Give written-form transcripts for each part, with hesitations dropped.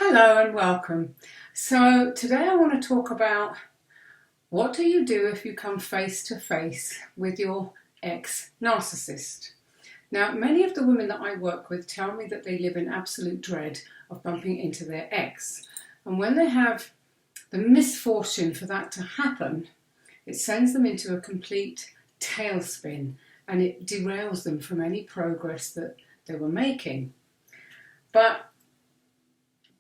Hello and welcome. So today I want to talk about what do you do if you come face to face with your ex-narcissist. Now, many of the women that I work with tell me that they live in absolute dread of bumping into their ex. And when they have the misfortune for that to happen, it sends them into a complete tailspin and it derails them from any progress that they were making. But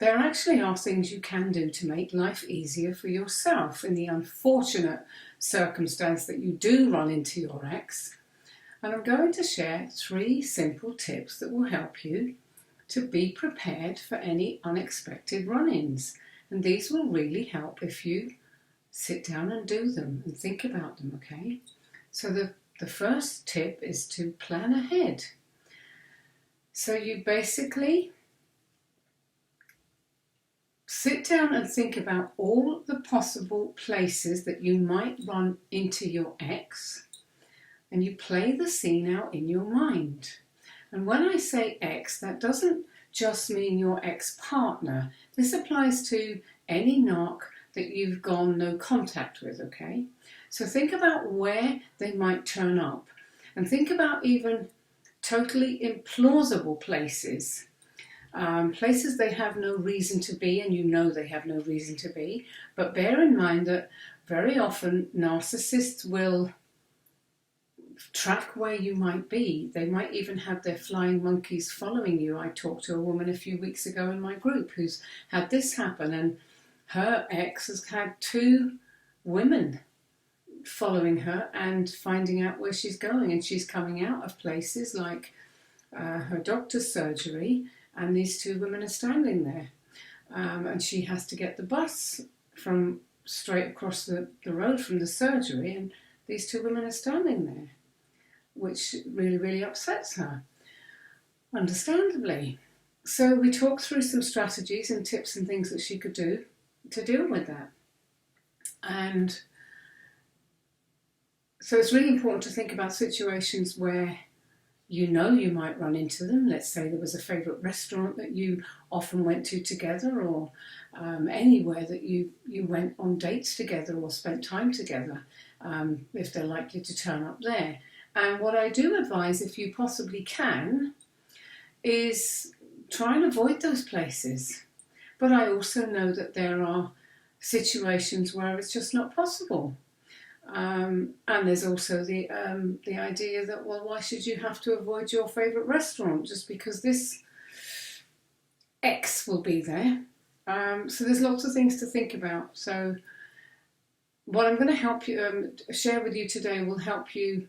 there actually are things you can do to make life easier for yourself in the unfortunate circumstance that you do run into your ex. And I'm going to share 3 simple tips that will help you to be prepared for any unexpected run-ins. And these will really help if you sit down and do them and think about them, okay? So the first tip is to plan ahead. So you basically sit down and think about all the possible places that you might run into your ex, and you play the scene out in your mind. And when I say ex, that doesn't just mean your ex-partner. This applies to any narc that you've gone no contact with, okay? So think about where they might turn up, and think about even totally implausible places. Places they have no reason to be, and you know they have no reason to be. But bear in mind that very often narcissists will track where you might be. They might even have their flying monkeys following you. I talked to a woman a few weeks ago in my group who's had this happen, and her ex has had 2 women following her and finding out where she's going. And she's coming out of places like her doctor's surgery, and these 2 women are standing there. And she has to get the bus from straight across the road from the surgery, and these 2 women are standing there, which really, really upsets her, understandably. So we talked through some strategies and tips and things that she could do to deal with that. And so it's really important to think about situations where you know you might run into them. Let's say there was a favourite restaurant that you often went to together, or anywhere that you went on dates together or spent time together, if they're likely to turn up there. And what I do advise, if you possibly can, is try and avoid those places. But I also know that there are situations where it's just not possible. And there's also the idea that, well, why should you have to avoid your favourite restaurant just because this X will be there? So there's lots of things to think about. So what I'm going to help you share with you today will help you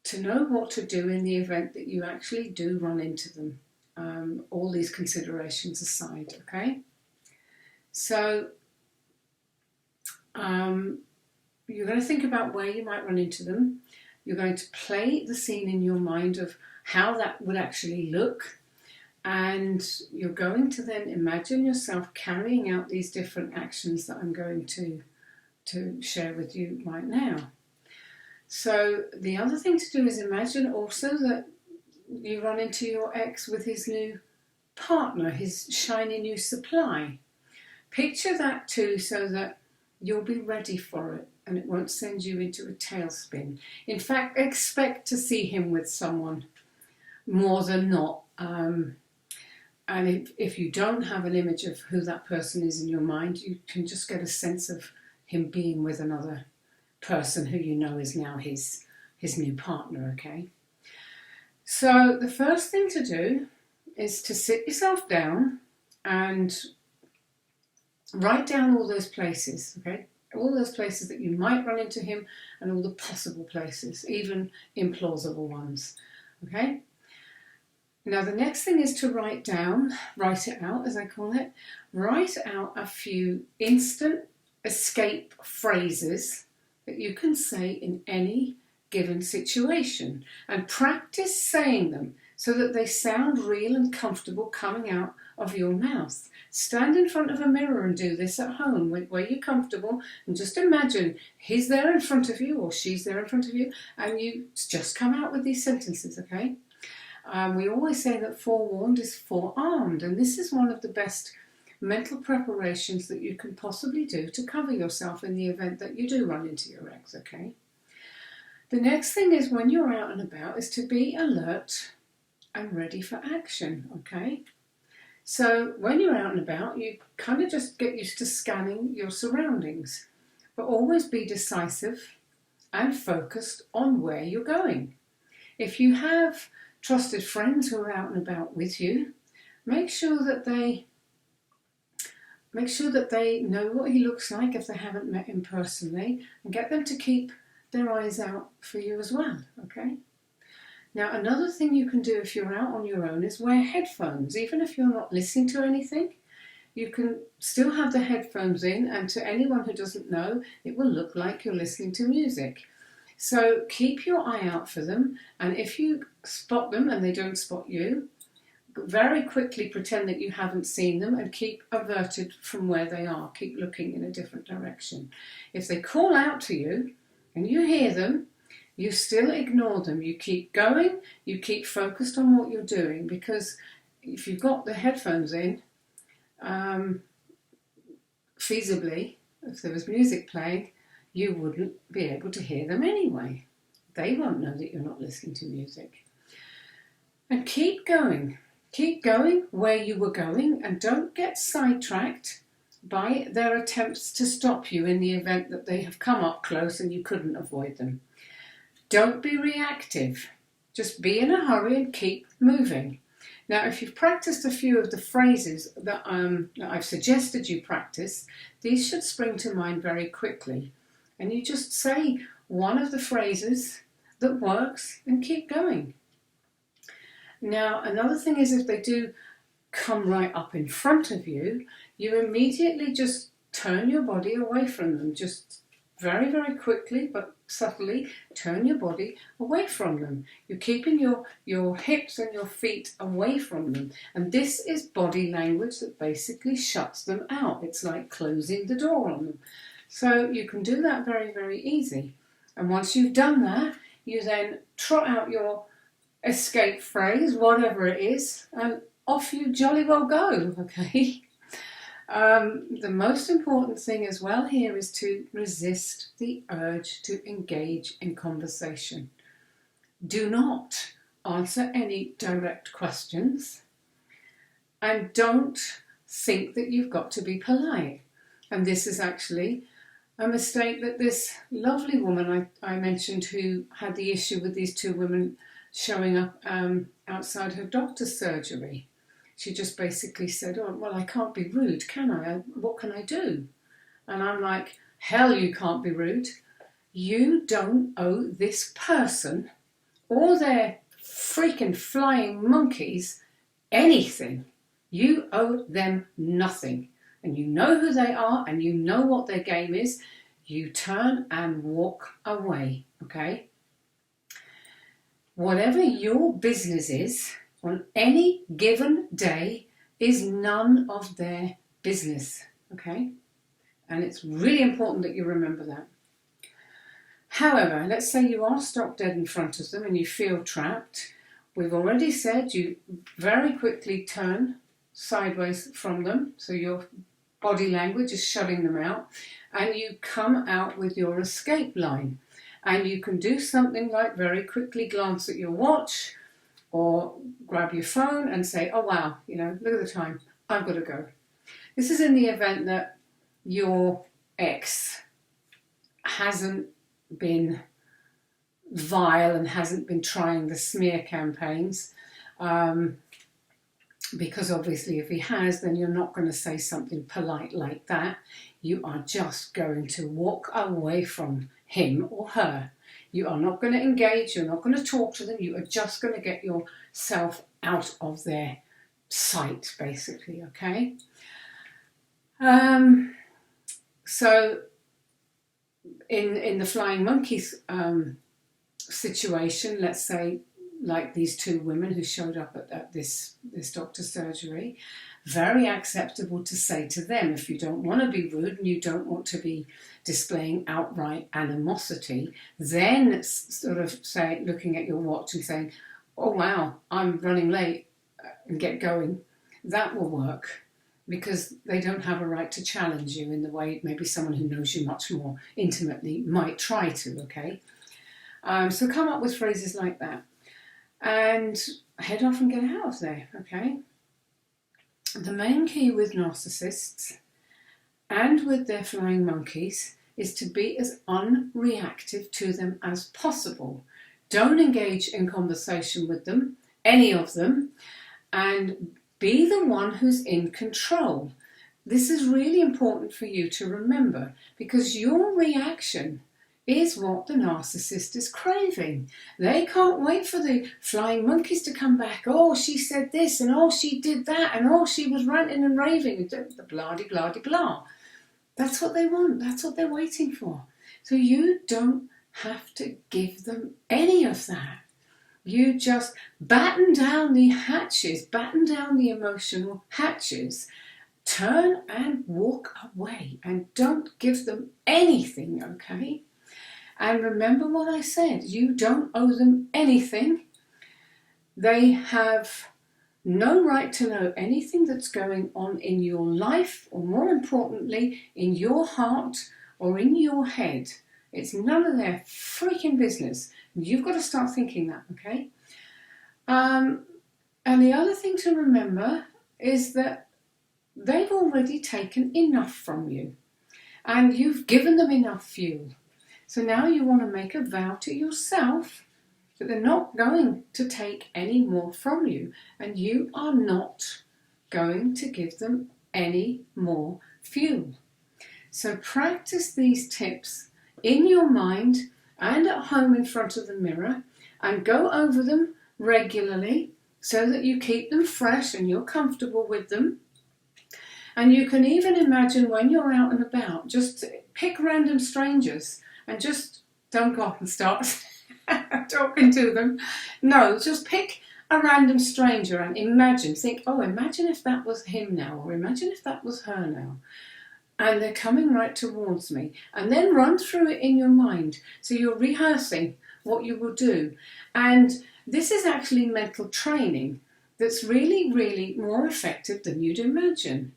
to know what to do in the event that you actually do run into them. All these considerations aside, okay? So you're going to think about where you might run into them. You're going to play the scene in your mind of how that would actually look. And you're going to then imagine yourself carrying out these different actions that I'm going to share with you right now. So the other thing to do is imagine also that you run into your ex with his new partner, his shiny new supply. Picture that too, so that you'll be ready for it and it won't send you into a tailspin. In fact, expect to see him with someone more than not. And if you don't have an image of who that person is in your mind, you can just get a sense of him being with another person who you know is now his new partner, okay? So the first thing to do is to sit yourself down and write down all those places, okay? All those places that you might run into him and all the possible places, even implausible ones, okay? Now the next thing is to write it out as I call it, write out a few instant escape phrases that you can say in any given situation, and practice saying them so that they sound real and comfortable coming out of your mouth. Stand in front of a mirror and do this at home where you're comfortable, and just imagine he's there in front of you or she's there in front of you, and you just come out with these sentences, okay? We always say that forewarned is forearmed, and this is one of the best mental preparations that you can possibly do to cover yourself in the event that you do run into your ex, okay? The next thing is, when you're out and about, is to be alert and ready for action, okay? So when you're out and about, you kind of just get used to scanning your surroundings, but always be decisive and focused on where you're going. If you have trusted friends who are out and about with you, make sure that they know what he looks like if they haven't met him personally, and get them to keep their eyes out for you as well, okay? Now, another thing you can do if you're out on your own is wear headphones. Even if you're not listening to anything, you can still have the headphones in, and to anyone who doesn't know, it will look like you're listening to music. So keep your eye out for them, and if you spot them and they don't spot you, very quickly pretend that you haven't seen them and keep averted from where they are. Keep looking in a different direction. If they call out to you and you hear them, you still ignore them. You keep going, you keep focused on what you're doing, because if you've got the headphones in, feasibly, if there was music playing, you wouldn't be able to hear them anyway. They won't know that you're not listening to music. And keep going. Keep going where you were going, and don't get sidetracked by their attempts to stop you in the event that they have come up close and you couldn't avoid them. Don't be reactive. Just be in a hurry and keep moving. Now, if you've practiced a few of the phrases that I've suggested you practice, these should spring to mind very quickly. And you just say one of the phrases that works and keep going. Now, another thing is, if they do come right up in front of you, you immediately just turn your body away from them. Just very, very quickly but subtly turn your body away from them. You're keeping your hips and your feet away from them. And this is body language that basically shuts them out. It's like closing the door on them. So you can do that very, very easy. And once you've done that, you then trot out your escape phrase, whatever it is, and off you jolly well go, okay? The most important thing as well here is to resist the urge to engage in conversation. Do not answer any direct questions, and don't think that you've got to be polite. And this is actually a mistake that this lovely woman I mentioned, who had the issue with these two women showing up outside her doctor's surgery. She just basically said, "Oh, well, I can't be rude, can I? What can I do?" And I'm like, hell, you can't be rude. You don't owe this person or their freaking flying monkeys anything. You owe them nothing. And you know who they are, and you know what their game is. You turn and walk away, okay? Whatever your business is on any given day is none of their business, okay? And it's really important that you remember that. However, let's say you are stopped dead in front of them and you feel trapped. We've already said you very quickly turn sideways from them, so your body language is shutting them out, and you come out with your escape line. And you can do something like very quickly glance at your watch or grab your phone and say, "Oh wow, look at the time, I've got to go." This is in the event that your ex hasn't been vile and hasn't been trying the smear campaigns. Because obviously if he has, then you're not going to say something polite like that. You are just going to walk away from him or her. You are not going to engage, you're not going to talk to them, you are just going to get yourself out of their sight, basically, okay? So in the flying monkeys situation, let's say, like these two women who showed up at this doctor's surgery, very acceptable to say to them, if you don't want to be rude and you don't want to be displaying outright animosity, then sort of say, looking at your watch and saying, oh wow, I'm running late, and get going. That will work, because they don't have a right to challenge you in the way maybe someone who knows you much more intimately might try to, okay? So come up with phrases like that and head off and get out of there, okay? The main key with narcissists and with their flying monkeys is to be as unreactive to them as possible. Don't engage in conversation with them, any of them, and be the one who's in control. This is really important for you to remember, because your reaction is what the narcissist is craving. They can't wait for the flying monkeys to come back. Oh, she said this, and oh, she did that, and oh, she was ranting and raving, the blah-de-blah-de-blah. That's what they want. That's what they're waiting for. So you don't have to give them any of that. You just batten down the hatches, batten down the emotional hatches, turn and walk away, and don't give them anything, okay? And remember what I said, you don't owe them anything. They have no right to know anything that's going on in your life, or more importantly, in your heart or in your head. It's none of their freaking business. You've got to start thinking that, okay? And the other thing to remember is that they've already taken enough from you, and you've given them enough fuel. So now you want to make a vow to yourself that they're not going to take any more from you, and you are not going to give them any more fuel. So practice these tips in your mind and at home in front of the mirror, and go over them regularly so that you keep them fresh and you're comfortable with them. And you can even imagine when you're out and about, just pick random strangers and just don't go up and start talking to them. No, just pick a random stranger and think, oh, imagine if that was him now, or imagine if that was her now. And they're coming right towards me. And then run through it in your mind. So you're rehearsing what you will do. And this is actually mental training that's really, really more effective than you'd imagine.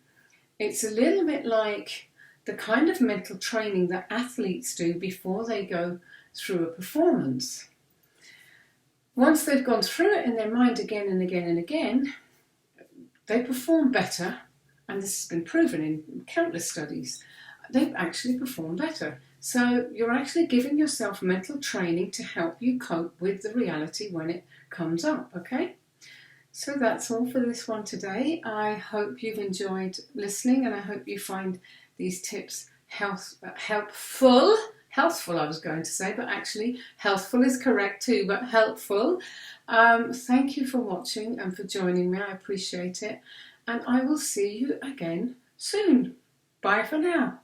It's a little bit like the kind of mental training that athletes do before they go through a performance. Once they've gone through it in their mind again and again and again, they perform better, and this has been proven in countless studies. They actually perform better. So you're actually giving yourself mental training to help you cope with the reality when it comes up, okay? So that's all for this one today. I hope you've enjoyed listening, and I hope you find these tips helpful. Healthful, I was going to say, but actually healthful is correct too, but helpful. Thank you for watching and for joining me. I appreciate it. And I will see you again soon. Bye for now.